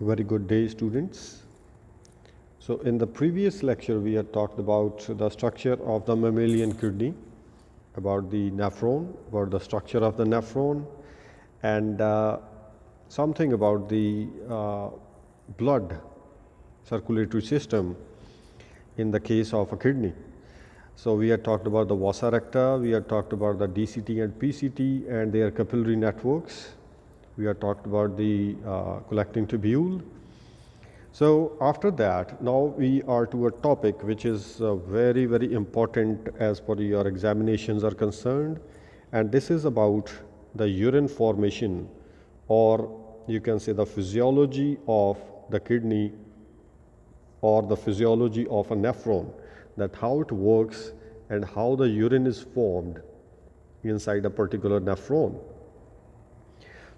Very good day, students. So in the previous lecture, we had talked about the structure of the mammalian kidney, about the nephron, about the structure of the nephron, and something about the blood circulatory system in the case of a kidney. So we had talked about the vasa recta, we had talked about the DCT and PCT and their capillary networks. We had talked about the collecting tubule. So after that, now we are to a topic which is very, very important as per your examinations are concerned, and this is about the urine formation, or you can say the physiology of the kidney or the physiology of a nephron, that how it works and how the urine is formed inside a particular nephron.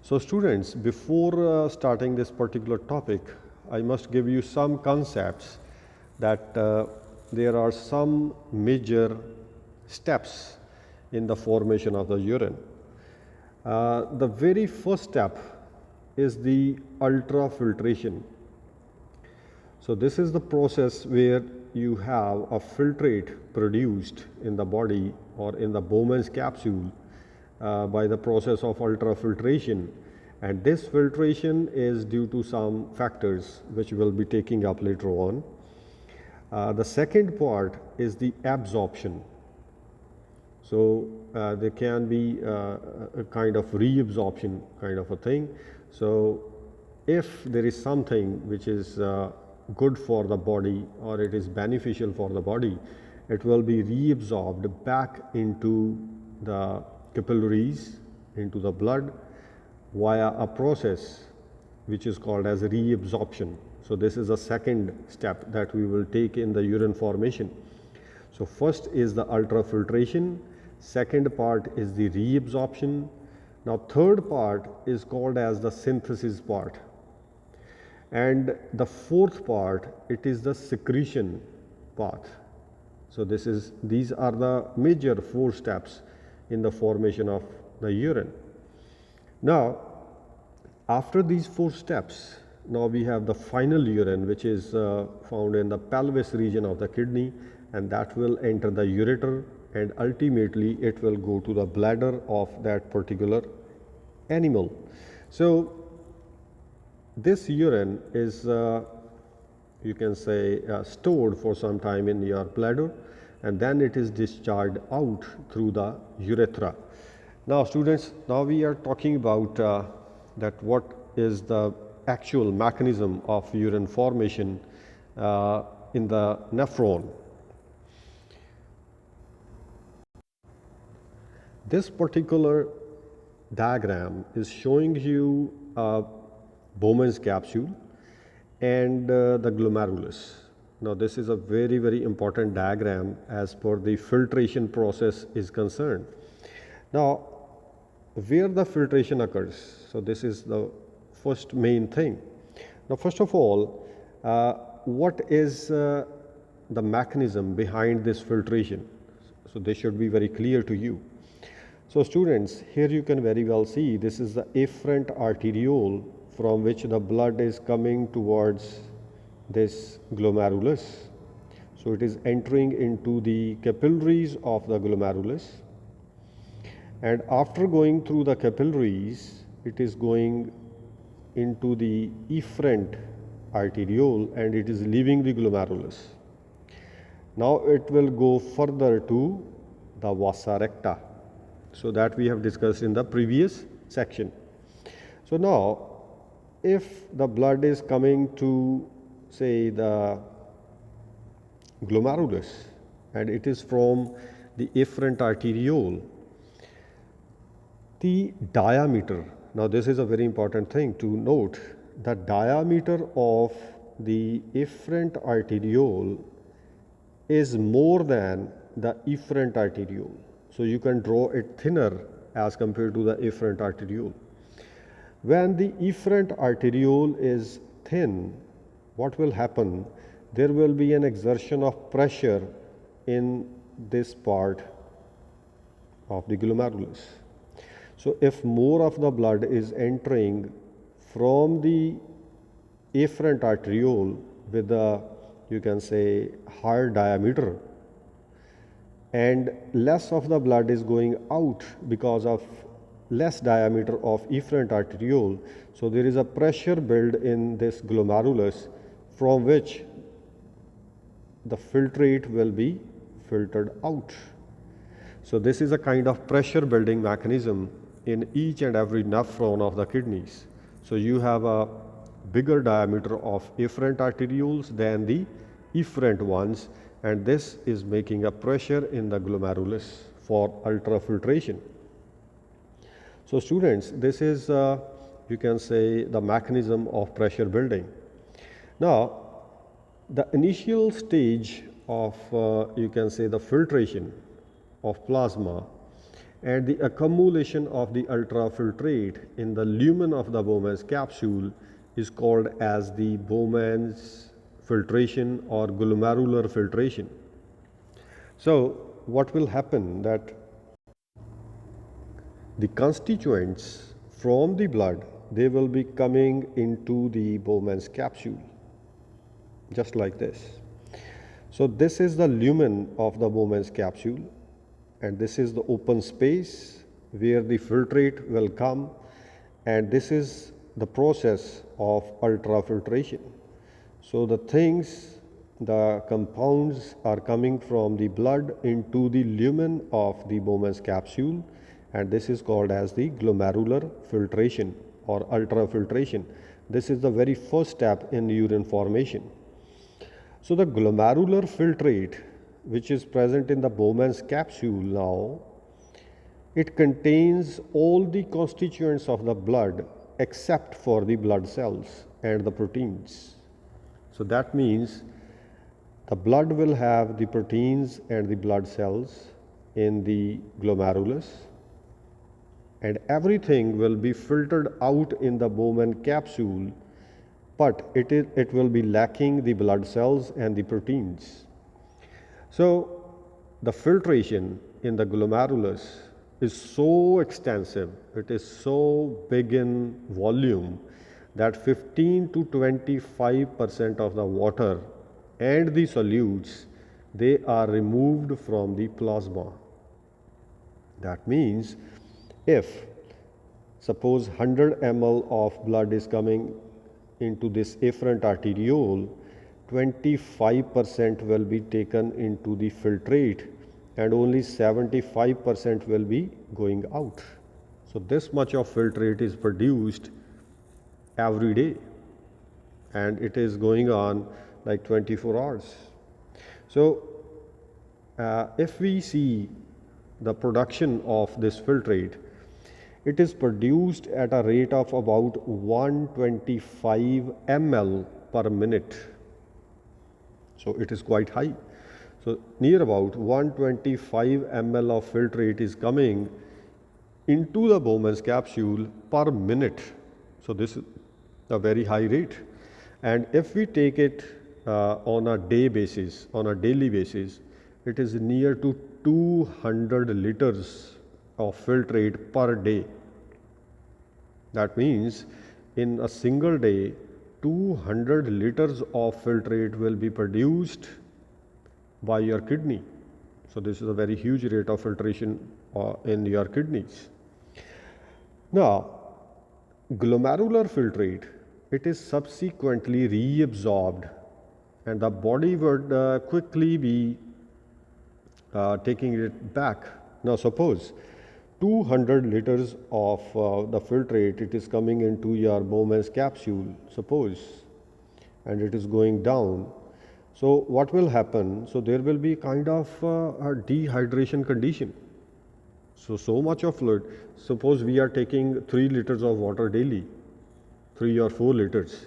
So students, before starting this particular topic, I must give you some concepts that there are some major steps in the formation of the urine. The very first step is the ultrafiltration. So this is the process where you have a filtrate produced in the body or in the Bowman's capsule by the process of ultrafiltration, and this filtration is due to some factors which we'll be taking up later on. The second part is the absorption. So there can be a kind of reabsorption kind of a thing. So if there is something which is good for the body or it is beneficial for the body, it will be reabsorbed back into the capillaries, into the blood via a process which is called as reabsorption. So this is a second step that we will take in the urine formation. So first is the ultrafiltration, second part is the reabsorption. Now third part is called as the synthesis part, and the fourth part, it is the secretion path. So these are the major four steps in the formation of the urine. Now after these four steps, now we have the final urine, which is found in the pelvis region of the kidney, and that will enter the ureter, and ultimately it will go to the bladder of that particular animal. So this urine is you can say stored for some time in your bladder, and then it is discharged out through the urethra. Now students, now we are talking about that what is the actual mechanism of urine formation in the nephron. This particular diagram is showing you Bowman's capsule and the glomerulus. Now this is a very, very important diagram as per the filtration process is concerned. Now where the filtration occurs, so this is the first main thing. Now first of all, what is the mechanism behind this filtration? So this should be very clear to you. So students, here you can very well see this is the afferent arteriole from which the blood is coming towards this glomerulus. So it is entering into the capillaries of the glomerulus, and after going through the capillaries, it is going into the efferent arteriole and it is leaving the glomerulus. Now it will go further to the vasa recta. So that we have discussed in the previous section. So now if the blood is coming to say the glomerulus and it is from the afferent arteriole, the diameter, now this is a very important thing to note, the diameter of the afferent arteriole is more than the efferent arteriole. So you can draw it thinner as compared to the afferent arteriole. When the efferent arteriole is thin, what will happen? There will be an exertion of pressure in this part of the glomerulus. So if more of the blood is entering from the afferent arteriole with a, you can say, higher diameter, and less of the blood is going out because of less diameter of efferent arteriole. So there is a pressure built in this glomerulus from which the filtrate will be filtered out. So this is a kind of pressure building mechanism in each and every nephron of the kidneys. So you have a bigger diameter of afferent arterioles than the efferent ones, and this is making a pressure in the glomerulus for ultrafiltration. So students, this is you can say the mechanism of pressure building. Now the initial stage of you can say the filtration of plasma and the accumulation of the ultrafiltrate in the lumen of the Bowman's capsule is called as the Bowman's filtration or glomerular filtration. So what will happen that the constituents from the blood, they will be coming into the Bowman's capsule just like this. So this is the lumen of the Bowman's capsule, and this is the open space where the filtrate will come, and this is the process of ultrafiltration. So the things, the compounds are coming from the blood into the lumen of the Bowman's capsule, and this is called as the glomerular filtration or ultrafiltration. This is the very first step in urine formation. So the glomerular filtrate, which is present in the Bowman's capsule now, it contains all the constituents of the blood except for the blood cells and the proteins. So that means the blood will have the proteins and the blood cells in the glomerulus, and everything will be filtered out in the Bowman capsule, but it will be lacking the blood cells and the proteins. So the filtration in the glomerulus is so extensive, it is so big in volume that 15 to 25% of the water and the solutes, they are removed from the plasma. That means if suppose 100 ml of blood is coming into this afferent arteriole, 25% will be taken into the filtrate and only 75% will be going out. So this much of filtrate is produced every day, and it is going on like 24 hours. So if we see the production of this filtrate, it is produced at a rate of about 125 ml per minute. So it is quite high. So near about 125 ml of filtrate is coming into the Bowman's capsule per minute. So this is a very high rate. And if we take it on a day basis, on a daily basis, it is near to 200 liters of filtrate per day. That means in a single day, 200 liters of filtrate will be produced by your kidney. So this is a very huge rate of filtration in your kidneys. Now, glomerular filtrate, it is subsequently reabsorbed, and the body would quickly be taking it back. Now suppose 200 liters of the filtrate, it is coming into your Bowman's capsule, suppose, and it is going down. So what will happen? So there will be kind of a dehydration condition. So much of fluid. Suppose we are taking 3 liters of water daily, 3 or 4 liters.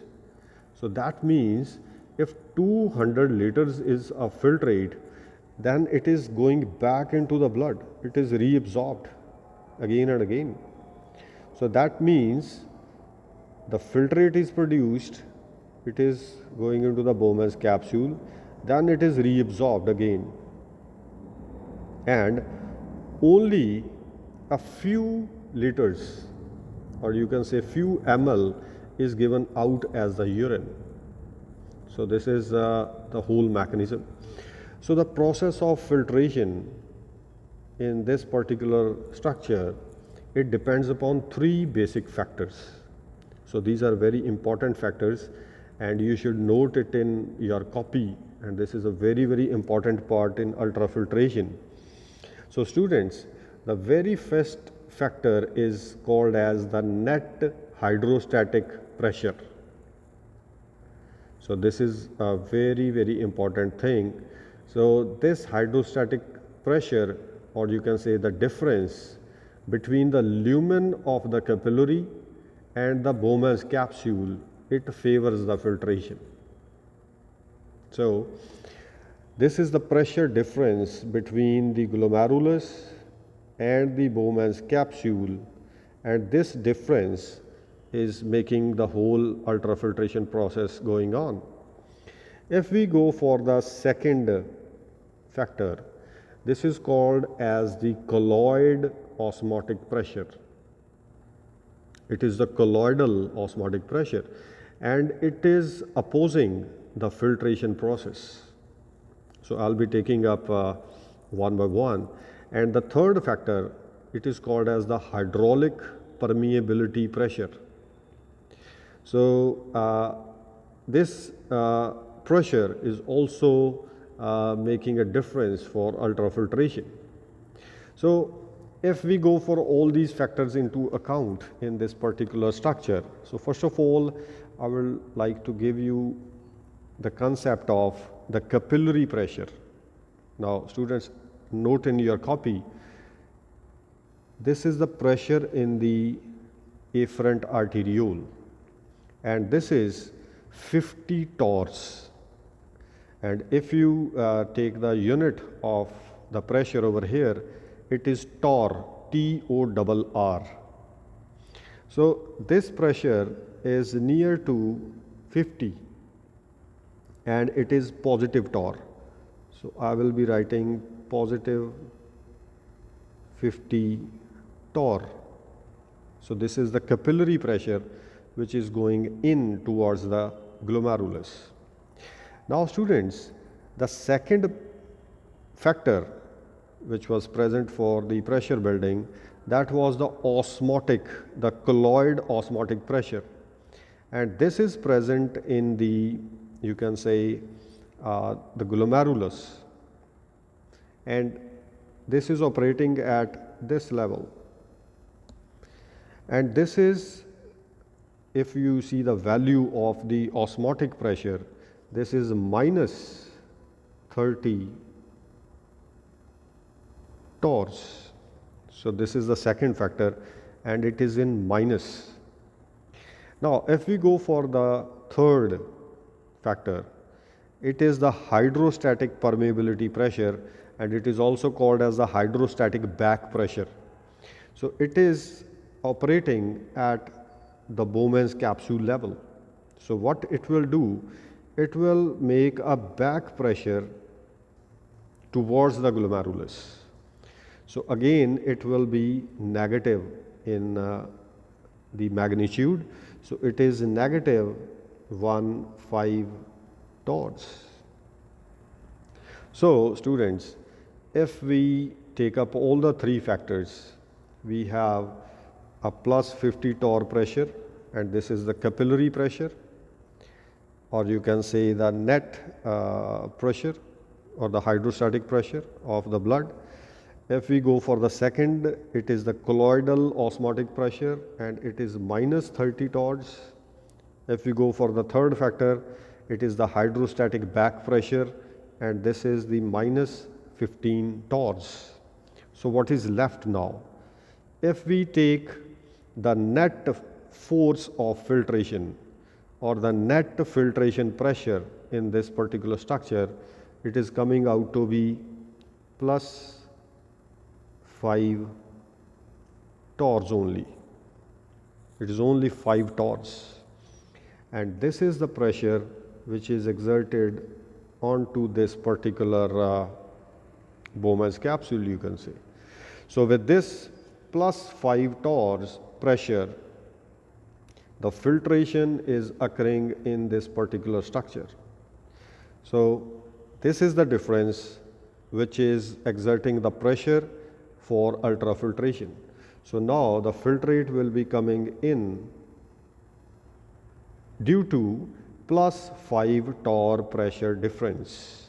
So that means if 200 liters is a filtrate, then it is going back into the blood. It is reabsorbed again and again. So that means the filtrate is produced, it is going into the Bowman's capsule, then it is reabsorbed again, and only a few liters, or you can say few ml, is given out as the urine. So this is the whole mechanism. So the process of filtration in this particular structure, it depends upon three basic factors. So these are very important factors, and you should note it in your copy, and this is a very, very important part in ultrafiltration. So students, the very first factor is called as the net hydrostatic pressure. So this is a very, very important thing. So this hydrostatic pressure, or you can say the difference between the lumen of the capillary and the Bowman's capsule, it favors the filtration. So this is the pressure difference between the glomerulus and the Bowman's capsule, and this difference is making the whole ultrafiltration process going on. If we go for the second factor, this is called as the colloid osmotic pressure. It is the colloidal osmotic pressure, and it is opposing the filtration process. So I'll be taking up one by one. And the third factor, it is called as the hydraulic permeability pressure. So this pressure is also making a difference for ultrafiltration. So if we go for all these factors into account in this particular structure, so first of all, I will like to give you the concept of the capillary pressure. Now students, note in your copy, this is the pressure in the afferent arteriole, and this is 50 torrs. And if you take the unit of the pressure over here, it is torr, T-O-R-R. So this pressure is near to 50, and it is positive torr. So I will be writing positive 50 torr. So this is the capillary pressure which is going in towards the glomerulus. Now students, the second factor which was present for the pressure building, that was the osmotic, the colloid osmotic pressure. And this is present in the, you can say, the glomerulus. And this is operating at this level. And this is, if you see the value of the osmotic pressure, this is minus 30 torrs. So this is the second factor, and it is in minus. Now if we go for the third factor, it is the hydrostatic permeability pressure, and it is also called as the hydrostatic back pressure. So it is operating at the Bowman's capsule level. So what it will do, it will make a back pressure towards the glomerulus. So again, it will be negative in the magnitude. So it is negative 1.5 torrs. So students, if we take up all the three factors, we have a plus 50 torr pressure, and this is the capillary pressure, or you can say the net pressure or the hydrostatic pressure of the blood. If we go for the second, it is the colloidal osmotic pressure, and it is minus 30 torrs. If we go for the third factor, it is the hydrostatic back pressure, and this is the minus 15 torrs. So what is left now? If we take the net force of filtration or the net filtration pressure in this particular structure, it is coming out to be plus 5 torrs only. It is only 5 torrs. And this is the pressure which is exerted onto this particular Bowman's capsule, you can say. So with this plus 5 torrs pressure, the filtration is occurring in this particular structure. So this is the difference which is exerting the pressure for ultrafiltration. So now the filtrate will be coming in due to +5 torr pressure difference.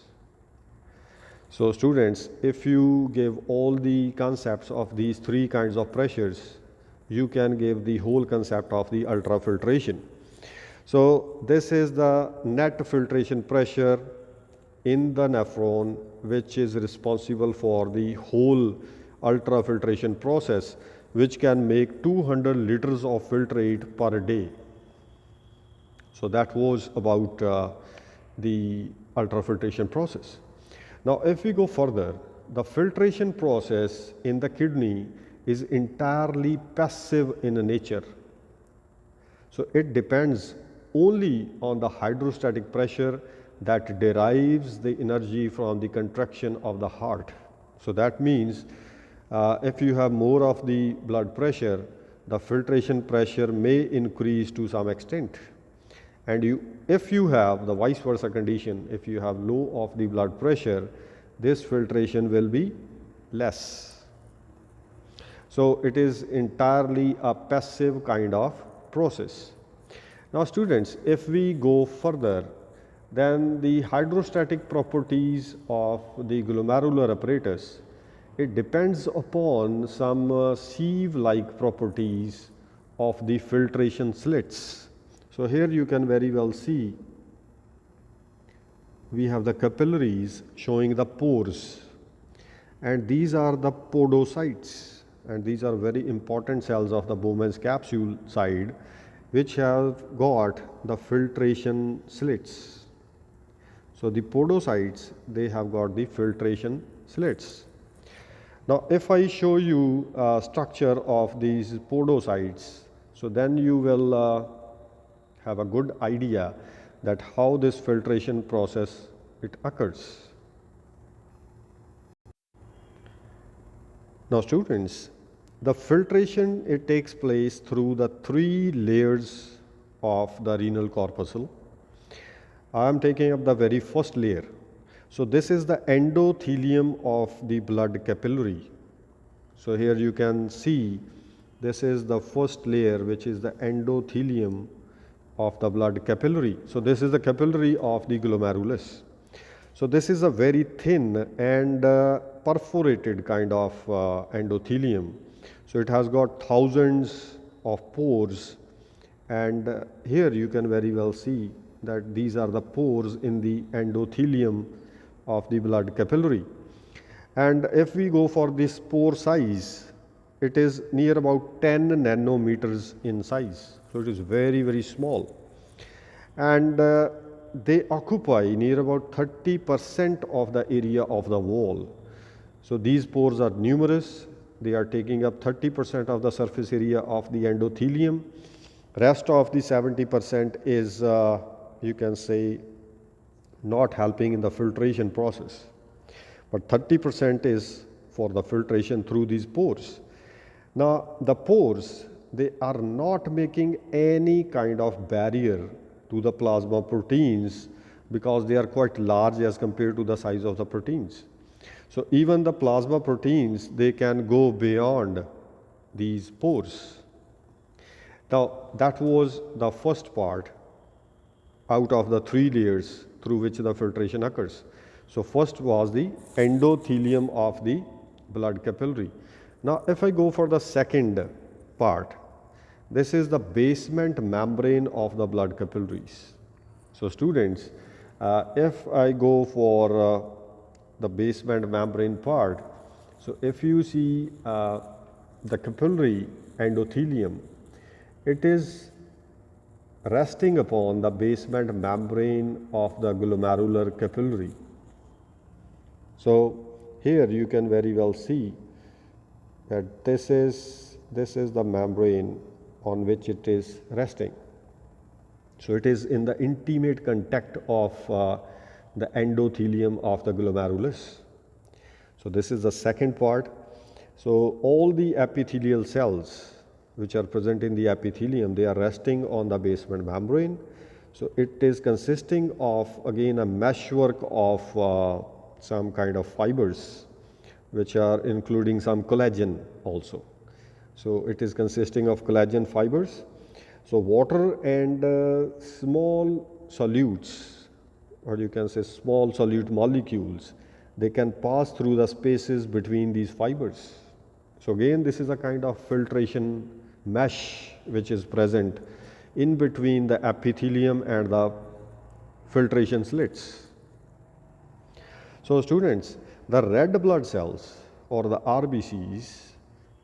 So students, if you give all the concepts of these three kinds of pressures, you can give the whole concept of the ultrafiltration. So this is the net filtration pressure in the nephron, which is responsible for the whole ultrafiltration process, which can make 200 liters of filtrate per day. So that was about the ultrafiltration process. Now if we go further, the filtration process in the kidney is entirely passive in nature. So it depends only on the hydrostatic pressure that derives the energy from the contraction of the heart. So that means if you have more of the blood pressure, the filtration pressure may increase to some extent. And if you have the vice versa condition, if you have low of the blood pressure, this filtration will be less. So it is entirely a passive kind of process. Now students, if we go further, then the hydrostatic properties of the glomerular apparatus, it depends upon some sieve-like properties of the filtration slits. So here you can very well see we have the capillaries showing the pores, and these are the podocytes, and these are very important cells of the Bowman's capsule side, which have got the filtration slits. So the podocytes, they have got the filtration slits. Now if I show you a structure of these podocytes, so then you will have a good idea that how this filtration process it occurs. Now students, the filtration it takes place through the 3 layers of the renal corpuscle. I am taking up the very first layer. So this is the endothelium of the blood capillary. So here you can see this is the first layer, which is the endothelium of the blood capillary. So this is the capillary of the glomerulus. So this is a very thin and perforated kind of endothelium. So it has got thousands of pores, and here you can very well see that these are the pores in the endothelium of the blood capillary. And if we go for this pore size, it is near about 10 nanometers in size. So it is very, very small. And they occupy near about 30% of the area of the wall. So these pores are numerous. They are taking up 30% of the surface area of the endothelium. Rest of the 70% is, you can say, not helping in the filtration process. But 30% is for the filtration through these pores. Now the pores, they are not making any kind of barrier to the plasma proteins because they are quite large as compared to the size of the proteins. So even the plasma proteins, they can go beyond these pores. Now that was the first part out of the 3 layers through which the filtration occurs. So first was the endothelium of the blood capillary. Now if I go for the second part, this is the basement membrane of the blood capillaries. So students, if I go for the basement membrane part, so if you see the capillary endothelium, it is resting upon the basement membrane of the glomerular capillary. So here you can very well see that this is the membrane on which it is resting. So it is in the intimate contact of the endothelium of the glomerulus. So this is the second part. So all the epithelial cells, which are present in the epithelium, they are resting on the basement membrane. So it is consisting of again a meshwork of some kind of fibers, which are including some collagen also. So it is consisting of collagen fibers. So water and small solutes, or you can say small solute molecules, they can pass through the spaces between these fibers. So again, this is a kind of filtration mesh which is present in between the epithelium and the filtration slits. So students, the red blood cells or the RBCs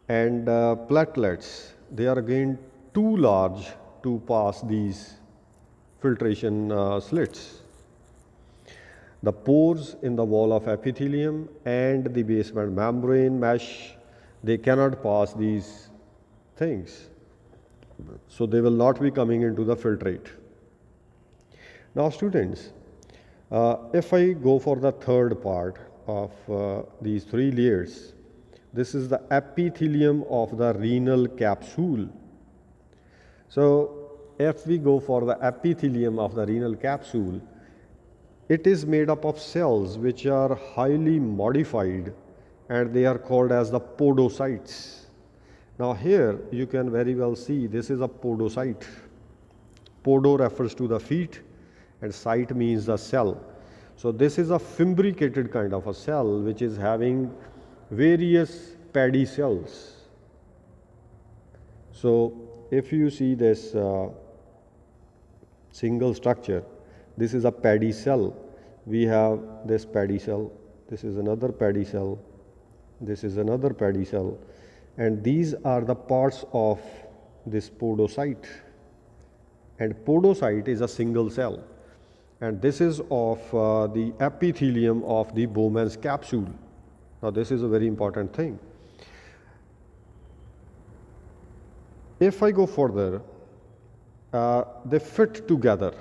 and platelets, they are again too large to pass these filtration slits. The pores in the wall of epithelium and the basement membrane mesh, they cannot pass these things. So they will not be coming into the filtrate. Now students, if I go for the third part of these three layers, this is the epithelium of the renal capsule. So if we go for the epithelium of the renal capsule, it is made up of cells which are highly modified, and they are called as the podocytes. Now here you can very well see this is a podocyte. Podo refers to the feet and cyte means the cell. So this is a fimbricated kind of a cell which is having various Paddy cells. So if you see this single structure, this is a Paddy cell. We have this Paddy cell, this is another Paddy cell, this is another Paddy cell, and these are the parts of this podocyte. And podocyte is a single cell, and this is of the epithelium of the Bowman's capsule. Now this is a very important thing. If I go further, they fit together.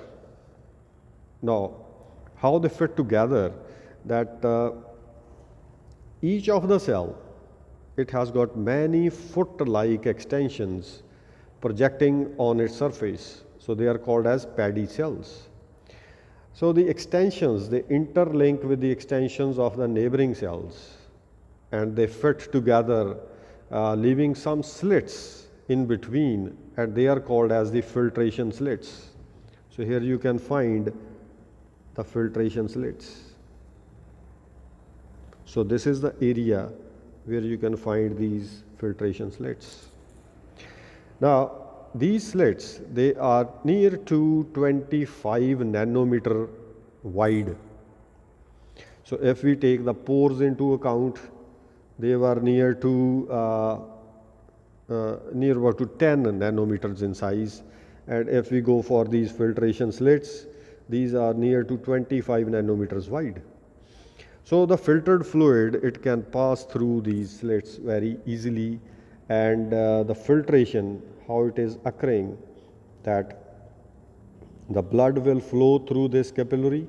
Now, how they fit together, that each of the cell, it has got many foot-like extensions projecting on its surface. So they are called as Paddy cells. So the extensions, they interlink with the extensions of the neighboring cells, and they fit together, leaving some slits in between, and they are called as the filtration slits. So here you can find the filtration slits. So this is the area where you can find these filtration slits. Now these slits, they are near to 25 nanometer wide. So if we take the pores into account, they were near about to 10 nanometers in size, and if we go for these filtration slits, these are near to 25 nanometers wide. So the filtered fluid, it can pass through these slits very easily, and the filtration, how it is occurring, that the blood will flow through this capillary,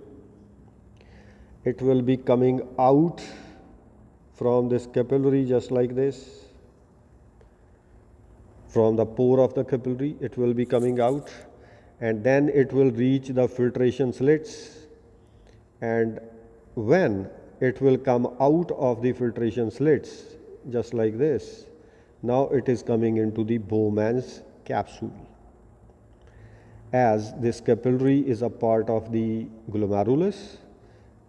it will be coming out from this capillary just like this. From the pore of the capillary, it will be coming out, and then it will reach the filtration slits, and when it will come out of the filtration slits just like this, now it is coming into the Bowman's capsule. As this capillary is a part of the glomerulus,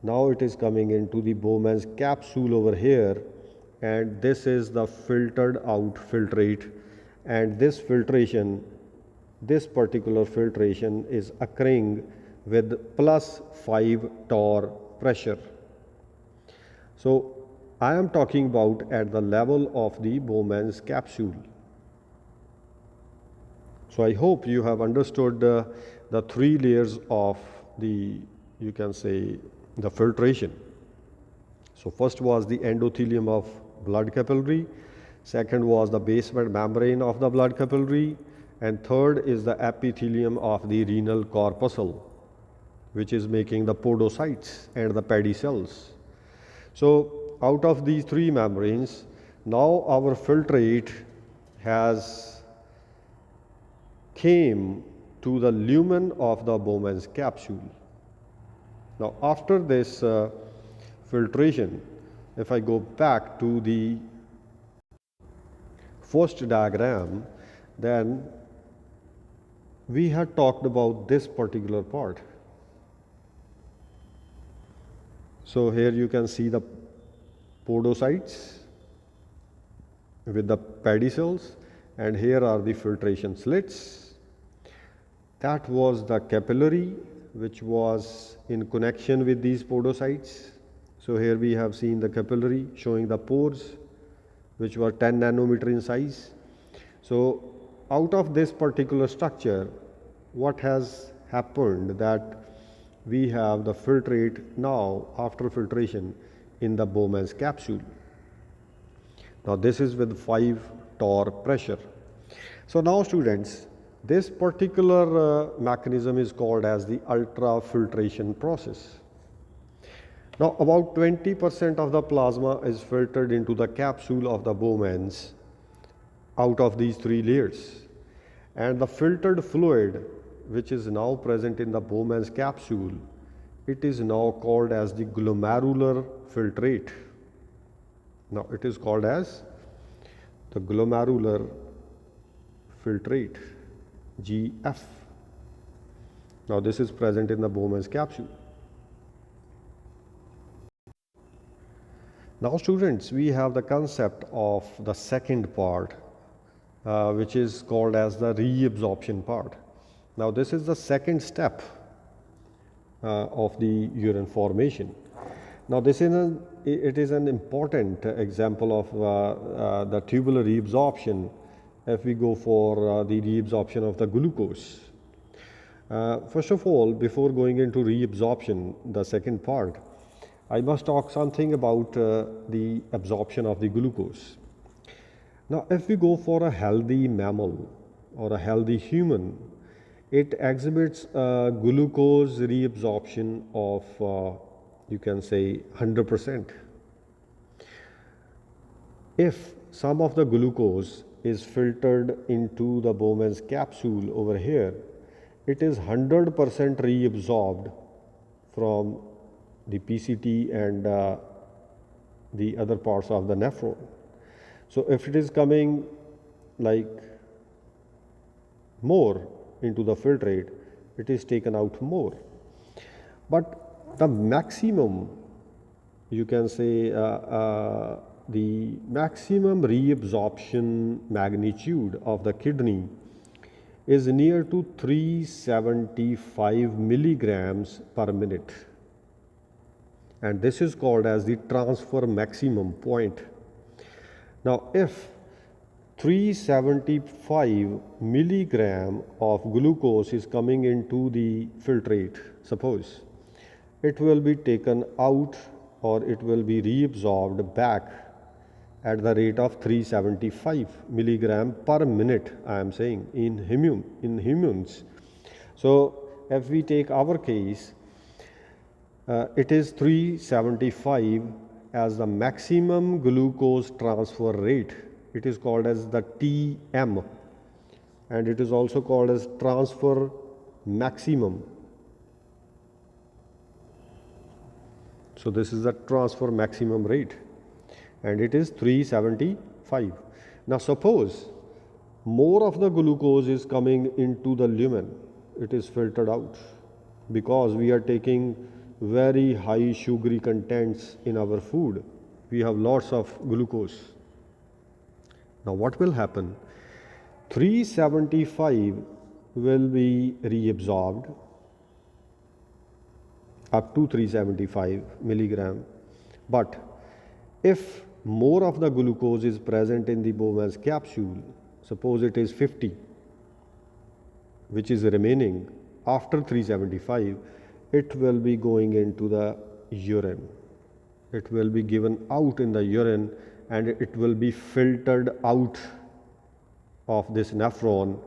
now it is coming into the Bowman's capsule over here, and this is the filtered out filtrate, and this filtration, this particular filtration is occurring with +5 torr pressure. So I am talking about at the level of the Bowman's capsule. So I hope you have understood the three layers of the, you can say, the filtration. So first was the endothelium of blood capillary, second was the basement membrane of the blood capillary, and third is the epithelium of the renal corpuscle, which is making the podocytes and the Paddy cells. So out of these three membranes, now our filtrate has came to the lumen of the Bowman's capsule. Now after this filtration, if I go back to the first diagram, then we had talked about this particular part. So here you can see the podocytes with the Paddy cells, and here are the filtration slits. That was the capillary which was in connection with these podocytes. So here we have seen the capillary showing the pores which were 10 nanometer in size. So out of this particular structure, what has happened that we have the filtrate now after filtration in the Bowman's capsule. Now this is with 5 torr pressure. So now students, this particular mechanism is called as the ultrafiltration process. Now about 20% of the plasma is filtered into the capsule of the Bowman's out of these 3 layers, and the filtered fluid which is now present in the Bowman's capsule, it is now called as the glomerular filtrate. Now it is called as the glomerular filtrate, GF. Now this is present in the Bowman's capsule. Now students, we have the concept of the second part which is called as the reabsorption part. Now this is the second step of the urine formation. Now this is it is an important example of the tubular reabsorption if we go for the reabsorption of the glucose. First of all, before going into reabsorption, the second part, I must talk something about the absorption of the glucose. Now if we go for a healthy mammal or a healthy human, it exhibits glucose reabsorption of you can say 100%. If some of the glucose is filtered into the Bowman's capsule over here, it is 100% reabsorbed from the PCT and the other parts of the nephron. So if it is coming like more into the filtrate, it is taken out more. But the maximum, you can say, the maximum reabsorption magnitude of the kidney is near to 375 milligrams per minute. And this is called as the transfer maximum point. Now, if 375 milligram of glucose is coming into the filtrate, suppose, it will be taken out or it will be reabsorbed back at the rate of 375 milligram per minute, I am saying, in humans. So if we take our case, it is 375 as the maximum glucose transfer rate. It is called as the TM, and it is also called as transfer maximum. So this is the transfer maximum rate, and it is 375. Now suppose more of the glucose is coming into the lumen, it is filtered out because we are taking very high sugary contents in our food. We have lots of glucose. Now what will happen? 375 will be reabsorbed up to 375 milligram. But if more of the glucose is present in the Bowman's capsule, suppose it is 50, which is remaining after 375, it will be going into the urine. It will be given out in the urine and it will be filtered out of this nephron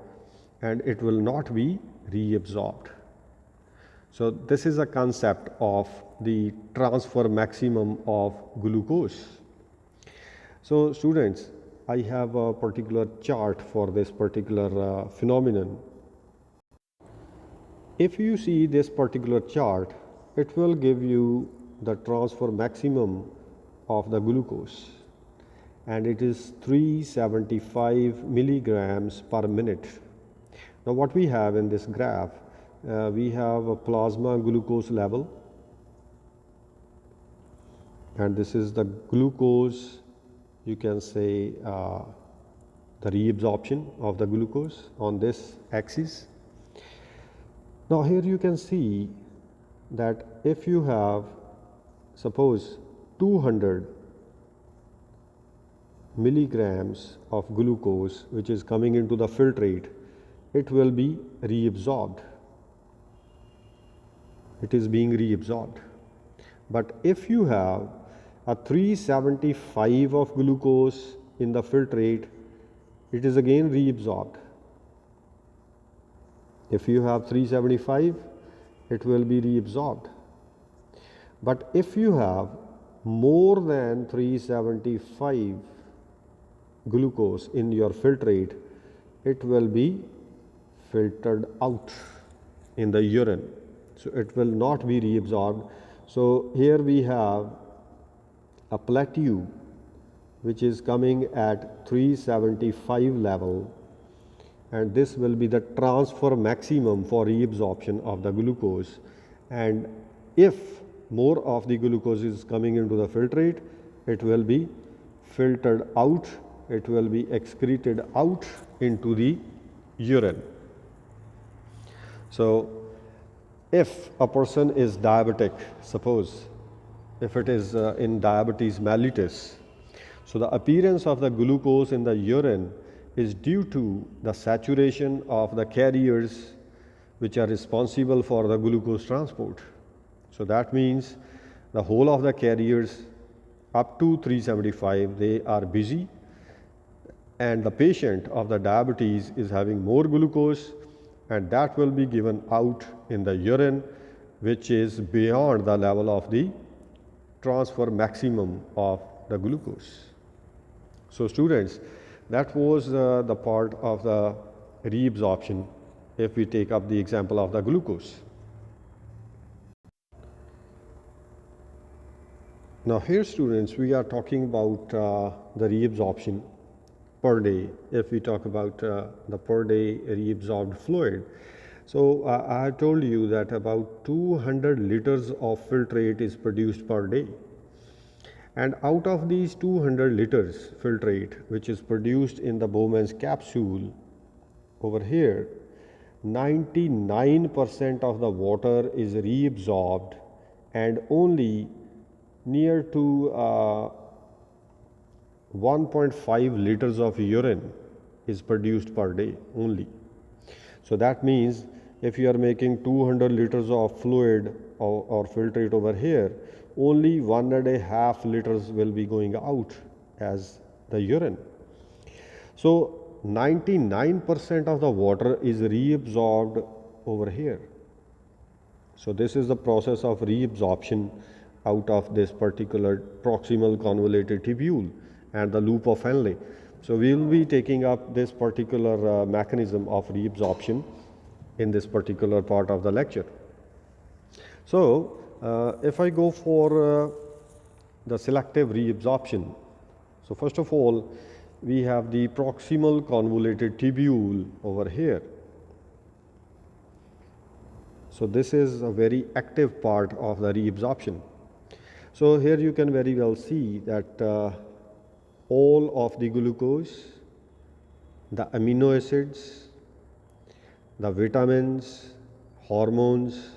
and it will not be reabsorbed. So this is a concept of the transfer maximum of glucose. So students, I have a particular chart for this particular phenomenon. If you see this particular chart, it will give you the transfer maximum of the glucose, and it is 375 milligrams per minute. Now what we have in this graph, we have a plasma glucose level, and this is the glucose, you can say the reabsorption of the glucose on this axis. Now here you can see that if you have, suppose 200 milligrams of glucose which is coming into the filtrate, it will be reabsorbed. It is being reabsorbed. But if you have a 375 of glucose in the filtrate, it is again reabsorbed. If you have 375, it will be reabsorbed. But if you have more than 375 glucose in your filtrate, it will be filtered out in the urine. So it will not be reabsorbed. So here we have a plateau which is coming at 375 level, and this will be the transfer maximum for reabsorption of the glucose. And if more of the glucose is coming into the filtrate, it will be filtered out, it will be excreted out into the urine. So if a person is diabetic, suppose if it is in diabetes mellitus, so the appearance of the glucose in the urine is due to the saturation of the carriers which are responsible for the glucose transport. So that means the whole of the carriers up to 375, they are busy, and the patient of the diabetes is having more glucose, and that will be given out in the urine, which is beyond the level of the transfer maximum of the glucose. So students, that was the part of the reabsorption if we take up the example of the glucose. Now here students, we are talking about the reabsorption per day. If we talk about the per day reabsorbed fluid, so I have told you that about 200 liters of filtrate is produced per day, and out of these 200 liters filtrate which is produced in the Bowman's capsule over here, 99% of the water is reabsorbed, and only near to 1.5 liters of urine is produced per day only. So that means if you are making 200 liters of fluid or filtrate over here, only 1.5 liters will be going out as the urine. So 99% of the water is reabsorbed over here. So this is the process of reabsorption out of this particular proximal convoluted tubule and the loop of Henle. So we will be taking up this particular mechanism of reabsorption in this particular part of the lecture. So if I go for the selective reabsorption, so first of all we have the proximal convoluted tubule over here. So this is a very active part of the reabsorption. So here you can very well see that all of the glucose, the amino acids, the vitamins, hormones,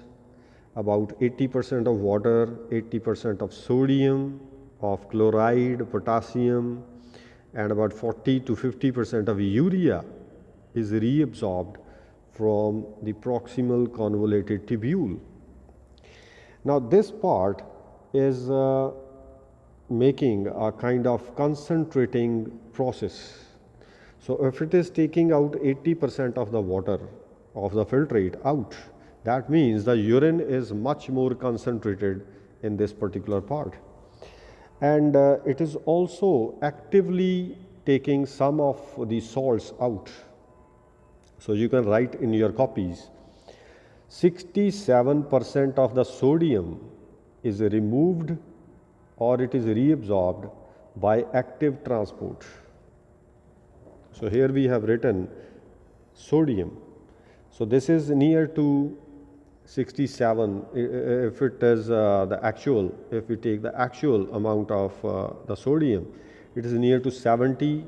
about 80% of water, 80% of sodium, of chloride, potassium, and about 40 to 50% of urea is reabsorbed from the proximal convoluted tubule. Now this part is making a kind of concentrating process. So if it is taking out 80% of the water of the filtrate out, that means the urine is much more concentrated in this particular part. And it is also actively taking some of the salts out. So you can write in your copies. 67% of the sodium is removed or it is reabsorbed by active transport. So here we have written sodium. So this is near to 67. If it is the actual, if we take the actual amount of the sodium, it is near to 70%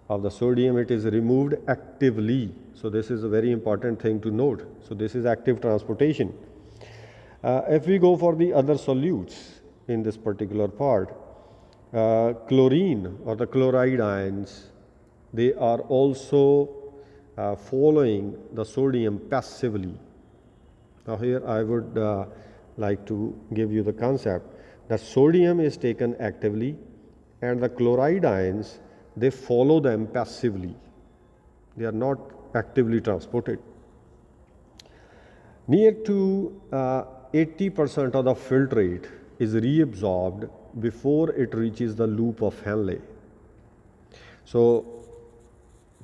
of the sodium it is removed actively. So this is a very important thing to note. So this is active transportation. If we go for the other solutes in this particular part, chlorine or the chloride ions, they are also following the sodium passively. Now here I would like to give you the concept that sodium is taken actively and the chloride ions, they follow them passively. They are not actively transported. Near to 80% of the filtrate is reabsorbed before it reaches the loop of Henle. So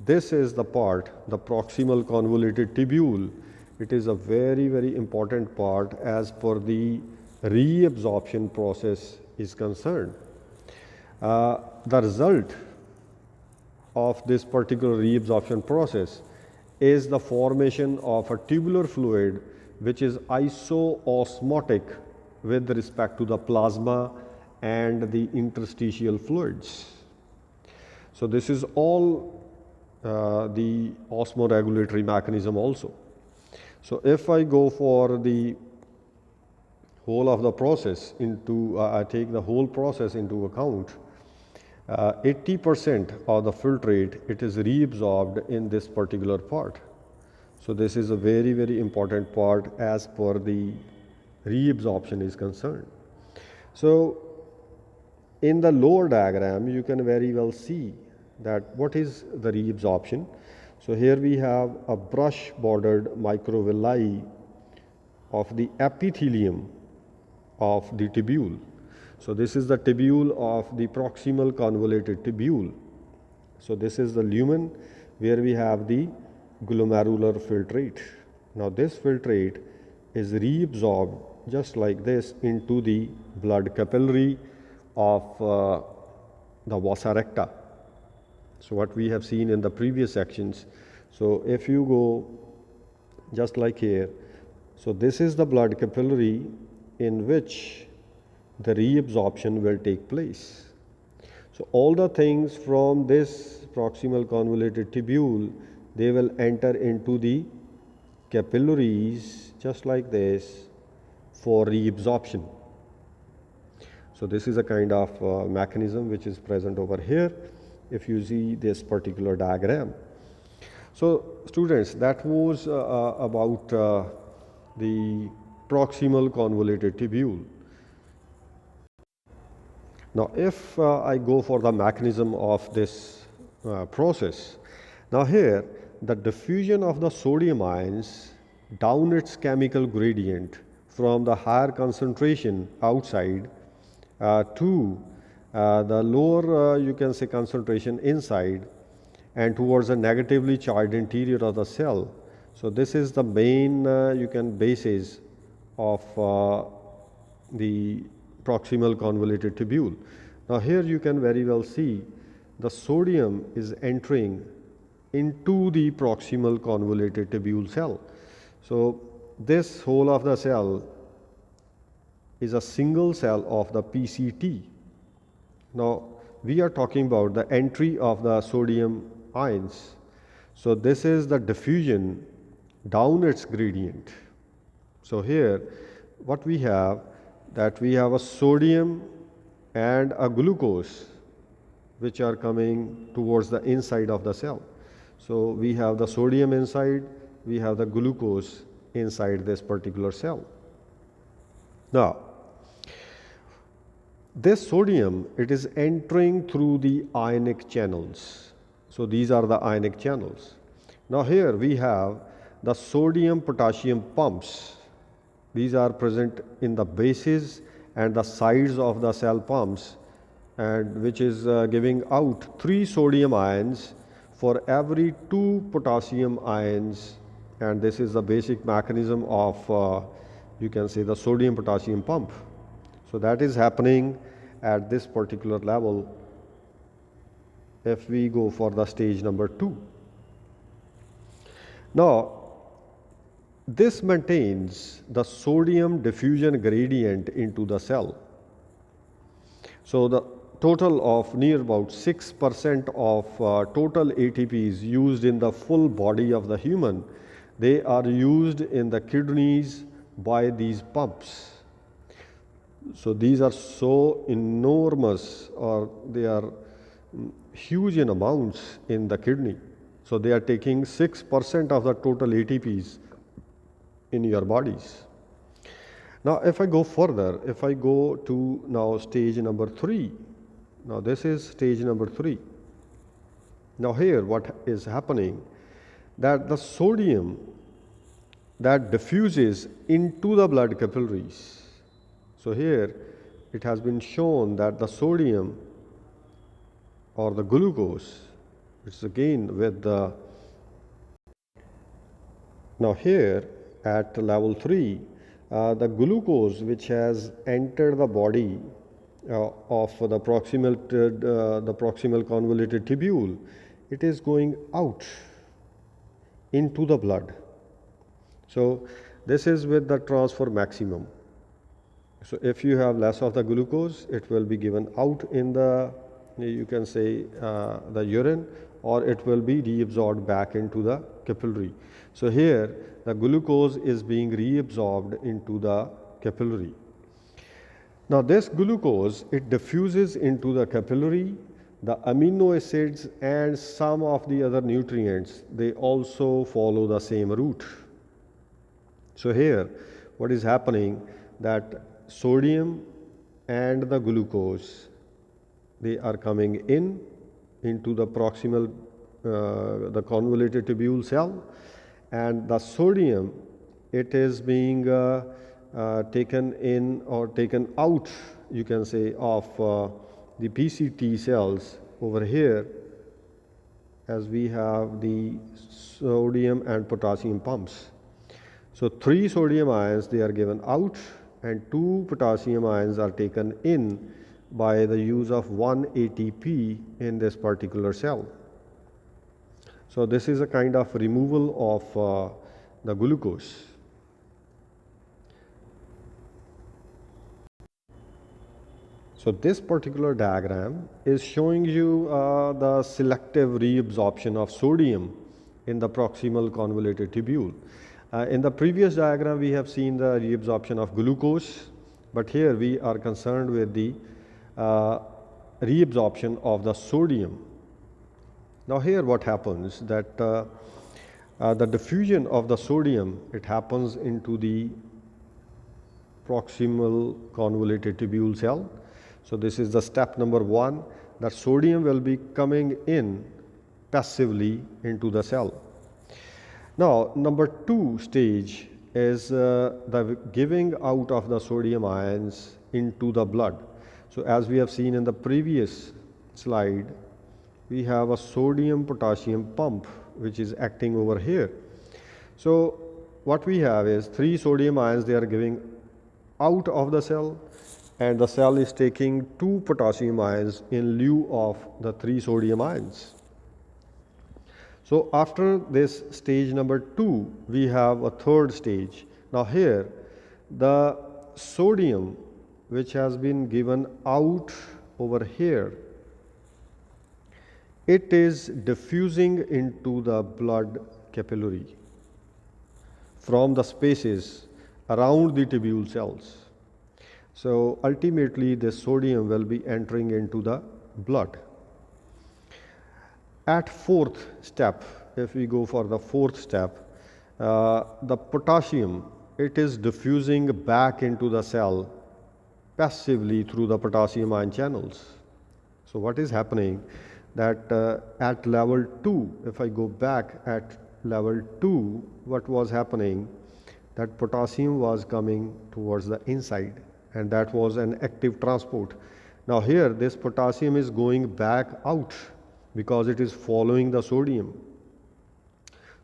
this is the part, the proximal convoluted tubule. It is a very, very important part as per the reabsorption process is concerned. The result of this particular reabsorption process is the formation of a tubular fluid which is iso-osmotic with respect to the plasma and the interstitial fluids. So this is all the osmoregulatory mechanism also. So if I go for the whole of the process into, I take the whole process into account, 80% of the filtrate, it is reabsorbed in this particular part. So this is a very, very important part as per the reabsorption is concerned. So in the lower diagram, you can very well see that what is the reabsorption. So here we have a brush bordered microvilli of the epithelium of the tubule. So this is the tubule of the proximal convoluted tubule. So this is the lumen where we have the glomerular filtrate. Now this filtrate is reabsorbed just like this into the blood capillary of the vasa recta. So what we have seen in the previous sections. So if you go just like here, so this is the blood capillary in which the reabsorption will take place. So all the things from this proximal convoluted tubule, they will enter into the capillaries just like this for reabsorption. So this is a kind of mechanism which is present over here if you see this particular diagram. So students, that was about the proximal convoluted tubule. Now if I go for the mechanism of this process, now here the diffusion of the sodium ions down its chemical gradient from the higher concentration outside to the lower you can say concentration inside and towards a negatively charged interior of the cell. So this is the main you can basis of the proximal convoluted tubule. Now here you can very well see the sodium is entering into the proximal convoluted tubule cell. So this whole of the cell is a single cell of the PCT. Now we are talking about the entry of the sodium ions. So this is the diffusion down its gradient. So here what we have, that we have a sodium and a glucose which are coming towards the inside of the cell. So we have the sodium inside, we have the glucose inside this particular cell. Now this sodium, it is entering through the ionic channels. So these are the ionic channels. Now here we have the sodium potassium pumps. These are present in the bases and the sides of the cell pumps, and which is giving out 3 sodium ions for every 2 potassium ions and this is the basic mechanism of you can say the sodium potassium pump. So that is happening at this particular level if we go for the stage number 2. Now this maintains the sodium diffusion gradient into the cell. So the total of near about 6% of total ATPs used in the full body of the human, they are used in the kidneys by these pumps. So these are so enormous, or they are huge in amounts in the kidney. So they are taking 6% of the total ATPs in your bodies. Now if I go further, if I go to now stage number 3, now this is stage number 3. Now here what is happening, that the sodium that diffuses into the blood capillaries. So here it has been shown that the sodium or the glucose, it's again with the, now here at level 3, the glucose which has entered the body of the proximal convoluted tubule, it is going out into the blood. So this is with the transfer maximum. So if you have less of the glucose, it will be given out in the, you can say the urine, or it will be reabsorbed back into the capillary. So here the glucose is being reabsorbed into the capillary. Now this glucose, it diffuses into the capillary. The amino acids and some of the other nutrients, they also follow the same route. So here what is happening, that sodium and the glucose, they are coming into the proximal, the convoluted tubule cell, and the sodium, it is being taken in or taken out, you can say, of the PCT cells over here, as we have the sodium and potassium pumps. So 3 sodium ions, they are given out, and 2 potassium ions are taken in by the use of 1 ATP in this particular cell. So this is a kind of removal of the glucose. So this particular diagram is showing you the selective reabsorption of sodium in the proximal convoluted tubule. In the previous diagram we have seen the reabsorption of glucose, but here we are concerned with the reabsorption of the sodium. Now here what happens, that the diffusion of the sodium, it happens into the proximal convoluted tubule cell. So this is the step number 1, that sodium will be coming in passively into the cell. Now number 2 stage is the giving out of the sodium ions into the blood. So as we have seen in the previous slide, we have a sodium potassium pump which is acting over here. So what we have is 3 sodium ions, they are giving out of the cell, and the cell is taking 2 potassium ions in lieu of the 3 sodium ions. So after this stage number 2, we have a third stage. Now here the sodium which has been given out over here, it is diffusing into the blood capillary from the spaces around the tubule cells. So ultimately this sodium will be entering into the blood. At 4th step, if we go for the 4th step, the potassium, it is diffusing back into the cell passively through the potassium ion channels. So what is happening, that at level 2, if I go back at level 2, what was happening, that potassium was coming towards the inside, and that was an active transport. Now here this potassium is going back out because it is following the sodium.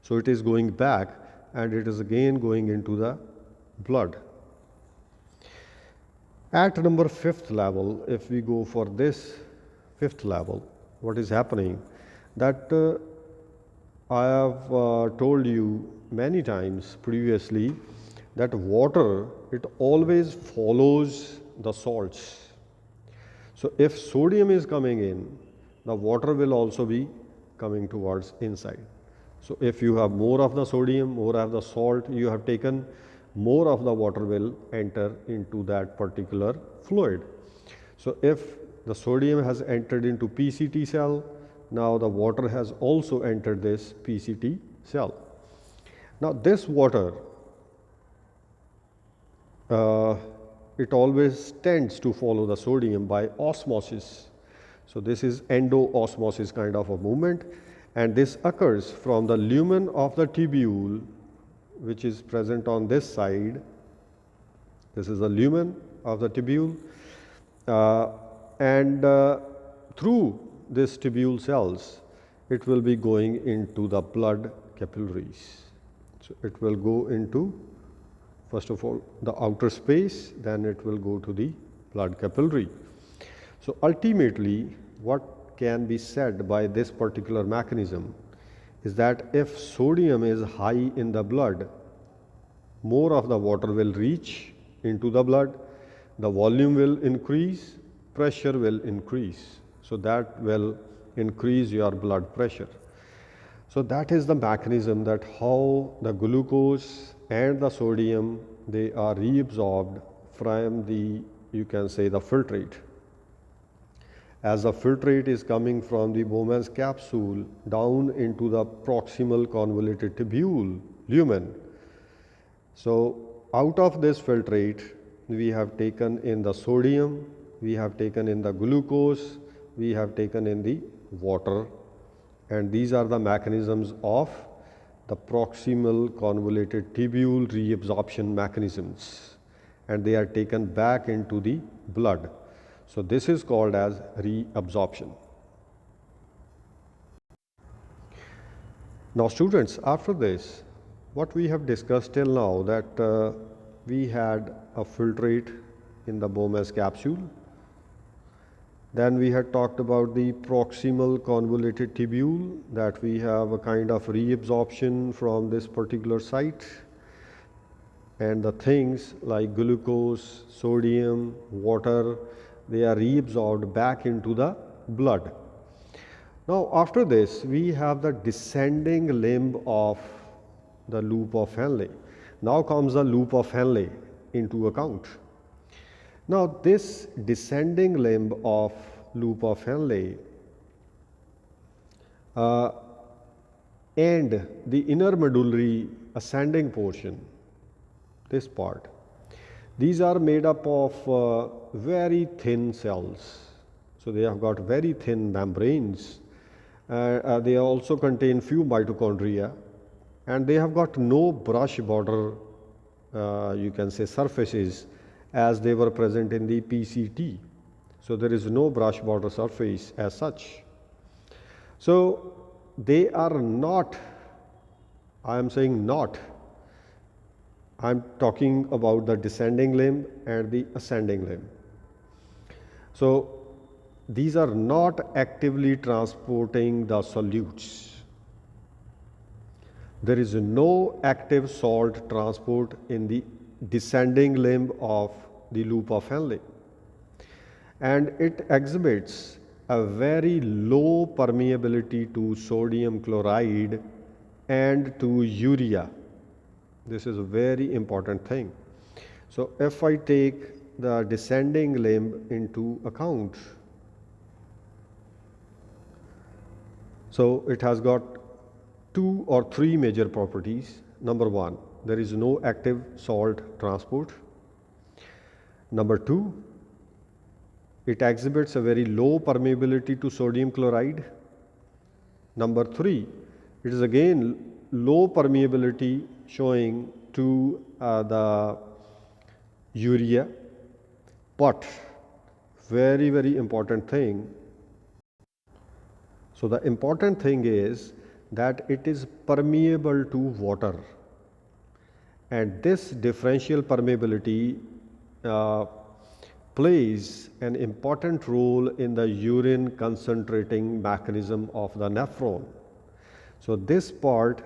So it is going back, and it is again going into the blood. At number 5th level, if we go for this 5th level, what is happening? That I have told you many times previously that water, it always follows the salts. So if sodium is coming in, the water will also be coming towards inside. So if you have more of the sodium, more of the salt you have taken, more of the water will enter into that particular fluid. So if the sodium has entered into PCT cell, now the water has also entered this PCT cell. Now this water, it always tends to follow the sodium by osmosis. So this is endo-osmosis kind of a movement, and this occurs from the lumen of the tubule, which is present on this side. This is the lumen of the tubule, and through this tubule cells, it will be going into the blood capillaries. So it will go into, first of all, the outer space, then it will go to the blood capillary. So ultimately, what can be said by this particular mechanism is that if sodium is high in the blood, more of the water will reach into the blood, the volume will increase, pressure will increase. So that will increase your blood pressure. So that is the mechanism, that how the glucose and the sodium, they are reabsorbed from the, you can say, the filtrate. As the filtrate is coming from the Bowman's capsule down into the proximal convoluted tubule lumen. So out of this filtrate, we have taken in the sodium, we have taken in the glucose, we have taken in the water, and these are the mechanisms of the proximal convoluted tubule reabsorption mechanisms, and they are taken back into the blood. So this is called as reabsorption. Now students, after this, what we have discussed till now, that we had a filtrate in the Bowman's capsule. Then we had talked about the proximal convoluted tubule, that we have a kind of reabsorption from this particular site, and the things like glucose, sodium, water, they are reabsorbed back into the blood. Now after this, we have the descending limb of the loop of Henle. Now comes the loop of Henle into account. Now this descending limb of loop of Henle and the inner medullary ascending portion, this part, these are made up of very thin cells. So they have got very thin membranes. They also contain few mitochondria, and they have got no brush border, you can say, surfaces, as they were present in the PCT. So there is no brush border surface as such. So they are not, I am saying not, I am talking about the descending limb and the ascending limb. So these are not actively transporting the solutes. There is no active salt transport in the descending limb of the loop of Henle, and it exhibits a very low permeability to sodium chloride and to urea. This is a very important thing. So if I take the descending limb into account, so it has got 2 or 3 major properties. Number 1, there is no active salt transport. Number 2, it exhibits a very low permeability to sodium chloride. Number 3, it is again low permeability showing to the urea. But very, very important thing, so the important thing is that it is permeable to water. and this differential permeability plays an important role in the urine concentrating mechanism of the nephron. So this part,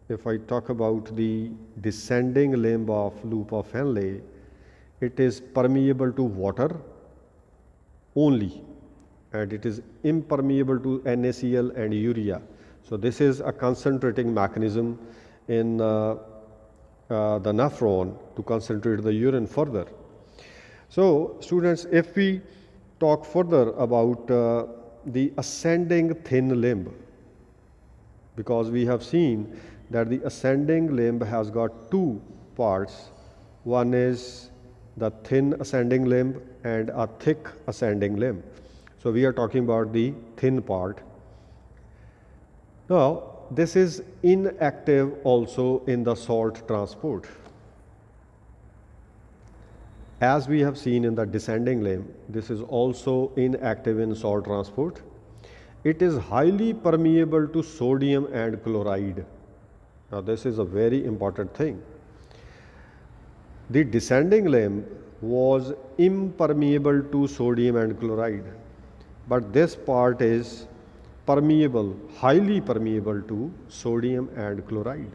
if I talk about the descending limb of loop of Henle, it is permeable to water only, and it is impermeable to NaCl and urea. So this is a concentrating mechanism in the nephron to concentrate the urine further. So students, if we talk further about the ascending thin limb, because we have seen that the ascending limb has got two parts. One is the thin ascending limb and a thick ascending limb. So we are talking about the thin part. Now, this is inactive also in the salt transport. As we have seen in the descending limb, this is also inactive in salt transport. It is highly permeable to sodium and chloride. Now, this is a very important thing. The descending limb was impermeable to sodium and chloride, but this part is permeable, highly permeable to sodium and chloride.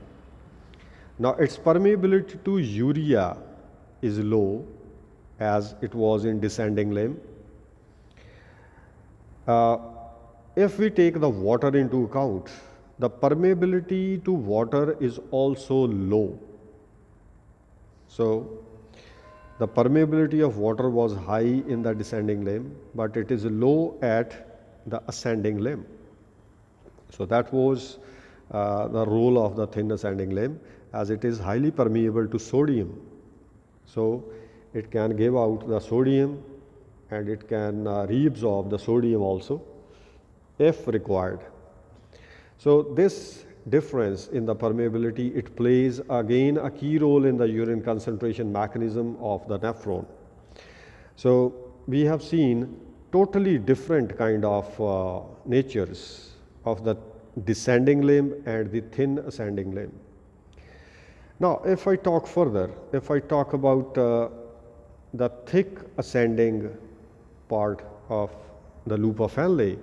Now, its permeability to urea is low, as it was in descending limb. If we take the water into account, the permeability to water is also low. So, the permeability of water was high in the descending limb, but it is low at the ascending limb. So, that was the role of the thin ascending limb, as it is highly permeable to sodium. So, it can give out the sodium and it can reabsorb the sodium also if required. So this difference in the permeability, it plays again a key role in the urine concentration mechanism of the nephron. So we have seen totally different kind of natures of the descending limb and the thin ascending limb. Now, if I talk further, if I talk about the thick ascending part of the loop of Henle,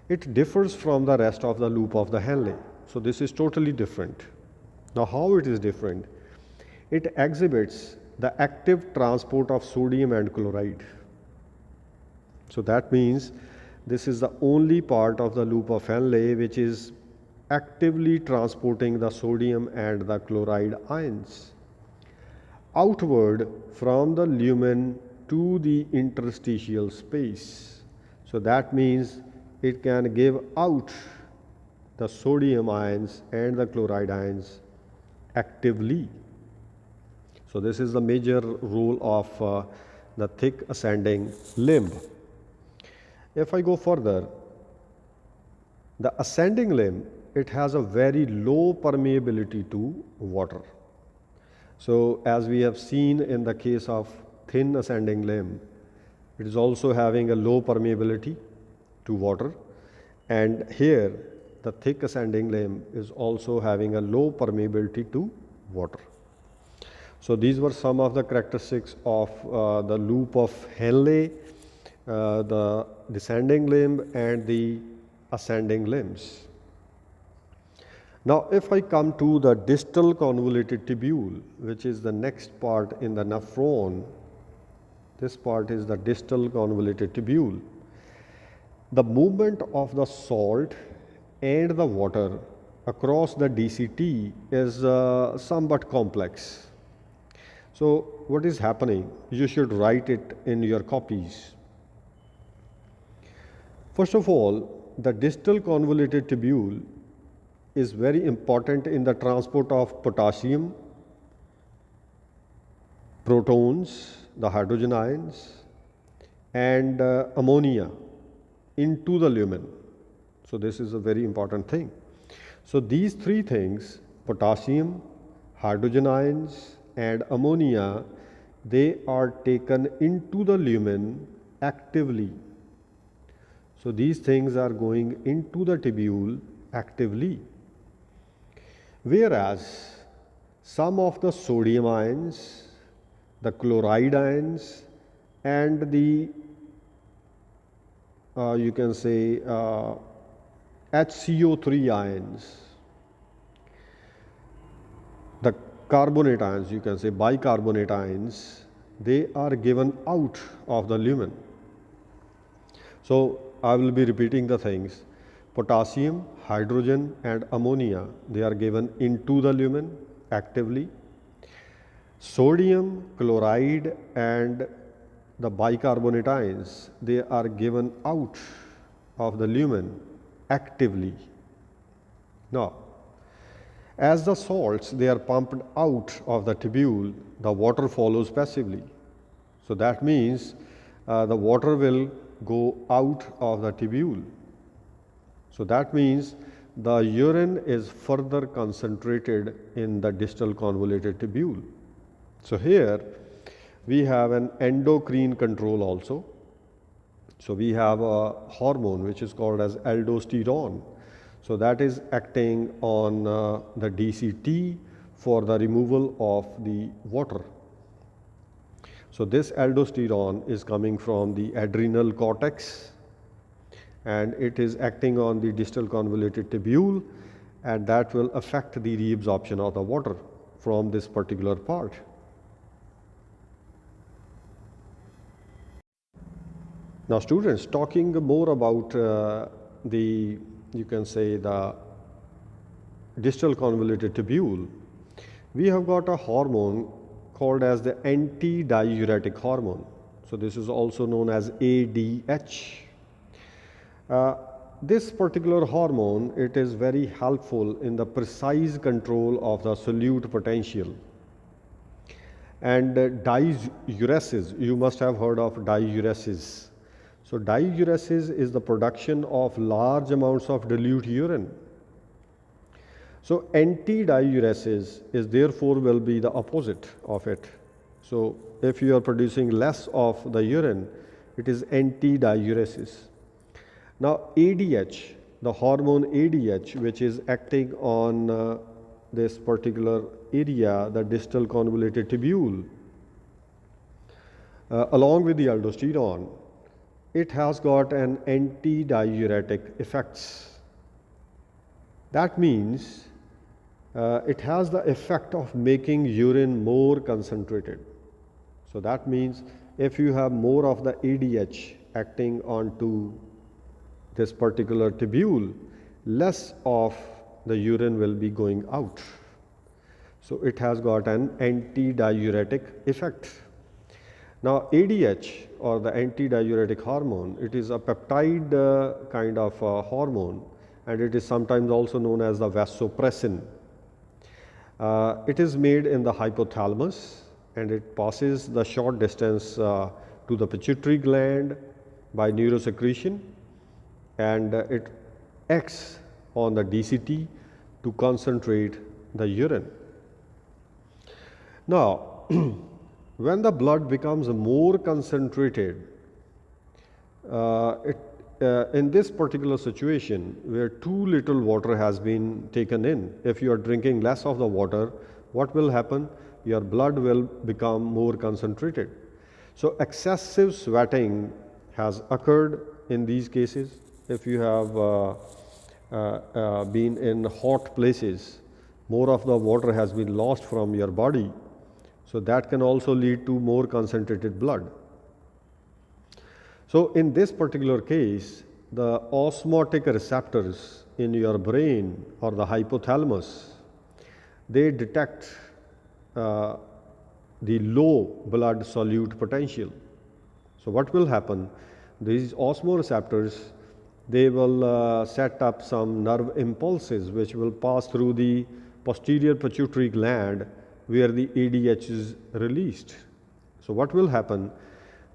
it differs from the rest of the loop of the Henle. So this is totally different. Now, how it is different? It exhibits the active transport of sodium and chloride. So that means this is the only part of the loop of Henle which is actively transporting the sodium and the chloride ions outward from the lumen to the interstitial space. So that means it can give out the sodium ions and the chloride ions actively. So this is the major role of the thick ascending limb. If I go further, the ascending limb, it has a very low permeability to water. So as we have seen in the case of thin ascending limb, it is also having a low permeability to water, and here the thick ascending limb is also having a low permeability to water. So these were some of the characteristics of the loop of Henle, the descending limb and the ascending limbs. Now, if I come to the distal convoluted tubule, which is the next part in the nephron, this part is the distal convoluted tubule. The movement of the salt and the water across the DCT is somewhat complex. So, what is happening? You should write it in your copies. First of all, the distal convoluted tubule is very important in the transport of potassium, protons, the hydrogen ions, and ammonia into the lumen. So this is a very important thing. So these three things, potassium, hydrogen ions, and ammonia, they are taken into the lumen actively. So these things are going into the tubule actively. Whereas some of the sodium ions, the chloride ions, and the you can say HCO3 ions, the carbonate ions, you can say bicarbonate ions, they are given out of the lumen. So I will be repeating the things. Potassium, hydrogen and ammonia, they are given into the lumen actively. Sodium, chloride and the bicarbonate ions, they are given out of the lumen actively. Now, as the salts, they are pumped out of the tubule, the water follows passively. So that means the water will go out of the tubule. So that means the urine is further concentrated in the distal convoluted tubule. So here we have an endocrine control also. So we have a hormone which is called as aldosterone. So that is acting on the DCT for the removal of the water. So this aldosterone is coming from the adrenal cortex and it is acting on the distal convoluted tubule, and that will affect the reabsorption of the water from this particular part. Now students, talking more about you can say the distal convoluted tubule, we have got a hormone called as the antidiuretic hormone. So this is also known as ADH. This particular hormone, it is very helpful in the precise control of the solute potential. And diuresis, you must have heard of diuresis. So diuresis is the production of large amounts of dilute urine. So antidiuresis is therefore will be the opposite of it. So if you are producing less of the urine, it is antidiuresis. Now ADH, the hormone ADH, which is acting on this particular area, the distal convoluted tubule, along with the aldosterone, it has got an antidiuretic effects. That means it has the effect of making urine more concentrated. So that means if you have more of the ADH acting onto this particular tubule, less of the urine will be going out. So it has got an antidiuretic effect. Now ADH, or the antidiuretic hormone, it is a peptide kind of hormone, and it is sometimes also known as the vasopressin. It is made in the hypothalamus and it passes the short distance to the pituitary gland by neurosecretion, and it acts on the DCT to concentrate the urine. Now, when the blood becomes more concentrated, in this particular situation where too little water has been taken in, if you are drinking less of the water, what will happen? Your blood will become more concentrated. So excessive sweating has occurred in these cases. If you have been in hot places, more of the water has been lost from your body. So that can also lead to more concentrated blood. So in this particular case, the osmotic receptors in your brain or the hypothalamus, they detect the low blood solute potential. So what will happen? These osmoreceptors, they will set up some nerve impulses which will pass through the posterior pituitary gland where the ADH is released. So what will happen?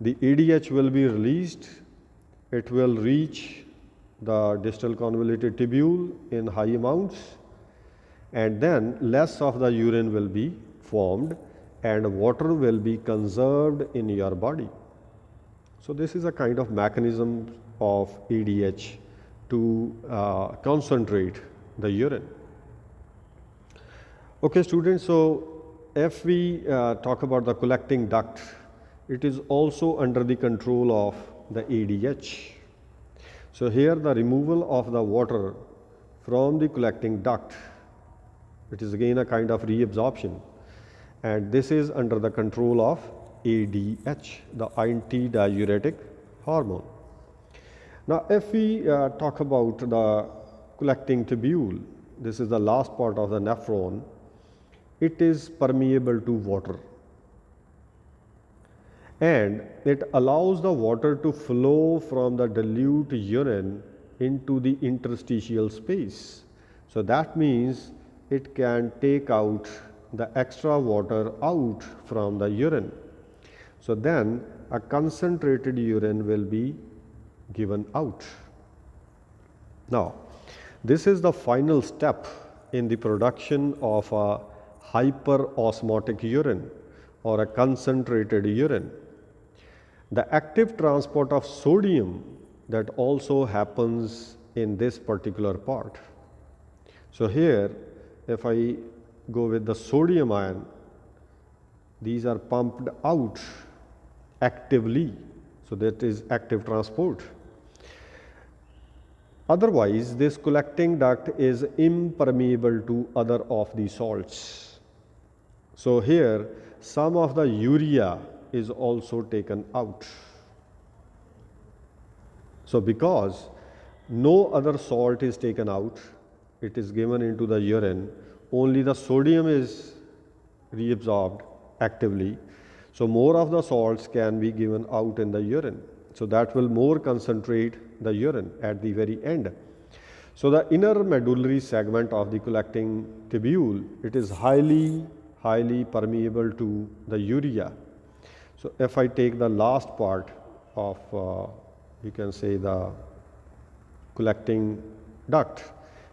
The ADH will be released, it will reach the distal convoluted tubule in high amounts, and then less of the urine will be formed and water will be conserved in your body. So this is a kind of mechanism of ADH to concentrate the urine. Okay, students, so if we talk about the collecting duct, it is also under the control of the ADH. So here the removal of the water from the collecting duct, it is again a kind of reabsorption, and this is under the control of ADH, the Antidiuretic Hormone. Now if we talk about the collecting tubule, this is the last part of the nephron, it is permeable to water and it allows the water to flow from the dilute urine into the interstitial space. So that means it can take out the extra water out from the urine. So then a concentrated urine will be given out. Now, this is the final step in the production of a hyperosmotic urine or a concentrated urine. The active transport of sodium that also happens in this particular part. So here, if I go with the sodium ion, these are pumped out actively. So that is active transport. Otherwise, this collecting duct is impermeable to other of the salts. So here, some of the urea is also taken out. So because no other salt is taken out, it is given into the urine, only the sodium is reabsorbed actively. So more of the salts can be given out in the urine. So that will more concentrate the urine at the very end. So the inner medullary segment of the collecting tubule, it is highly permeable to the urea. So if I take the last part of, you can say, the collecting duct,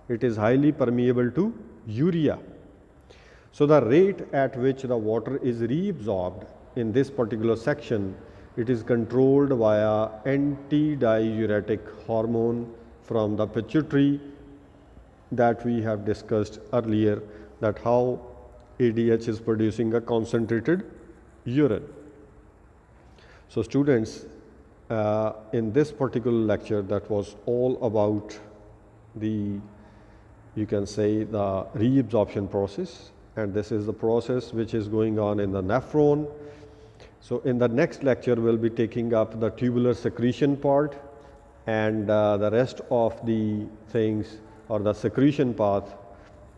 it is highly permeable to urea. So the rate at which the water is reabsorbed in this particular section, it is controlled via antidiuretic hormone from the pituitary that we have discussed earlier, that how ADH is producing a concentrated urine. So students, in this particular lecture, that was all about the, you can say, the reabsorption process, and this is the process which is going on in the nephron. So in the next lecture, we'll be taking up the tubular secretion part and the rest of the things, or the secretion path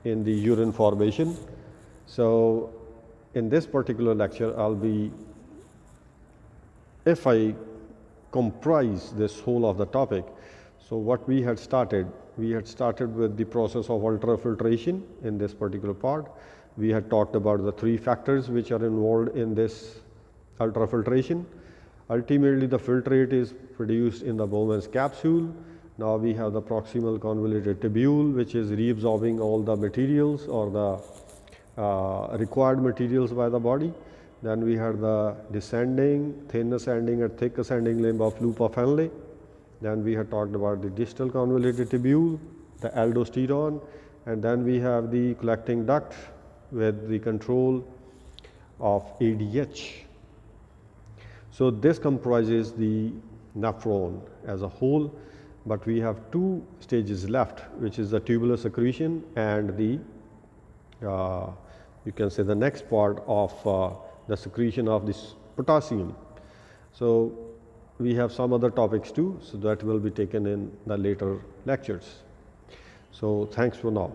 in the urine formation. So in this particular lecture, I'll be, if I comprise this whole of the topic, so what we had started with the process of ultrafiltration in this particular part. We had talked about the three factors which are involved in this ultrafiltration. Ultimately, the filtrate is produced in the Bowman's capsule. Now we have the proximal convoluted tubule, which is reabsorbing all the materials or the required materials by the body. Then we have the descending, thin ascending and thick ascending limb of loop of Henle. Then we had talked about the distal convoluted tubule, the aldosterone, and then we have the collecting duct with the control of ADH. So this comprises the nephron as a whole, but we have two stages left, which is the tubular secretion and the, you can say, the next part of the secretion of this potassium. So we have some other topics too, so that will be taken in the later lectures. So thanks for now.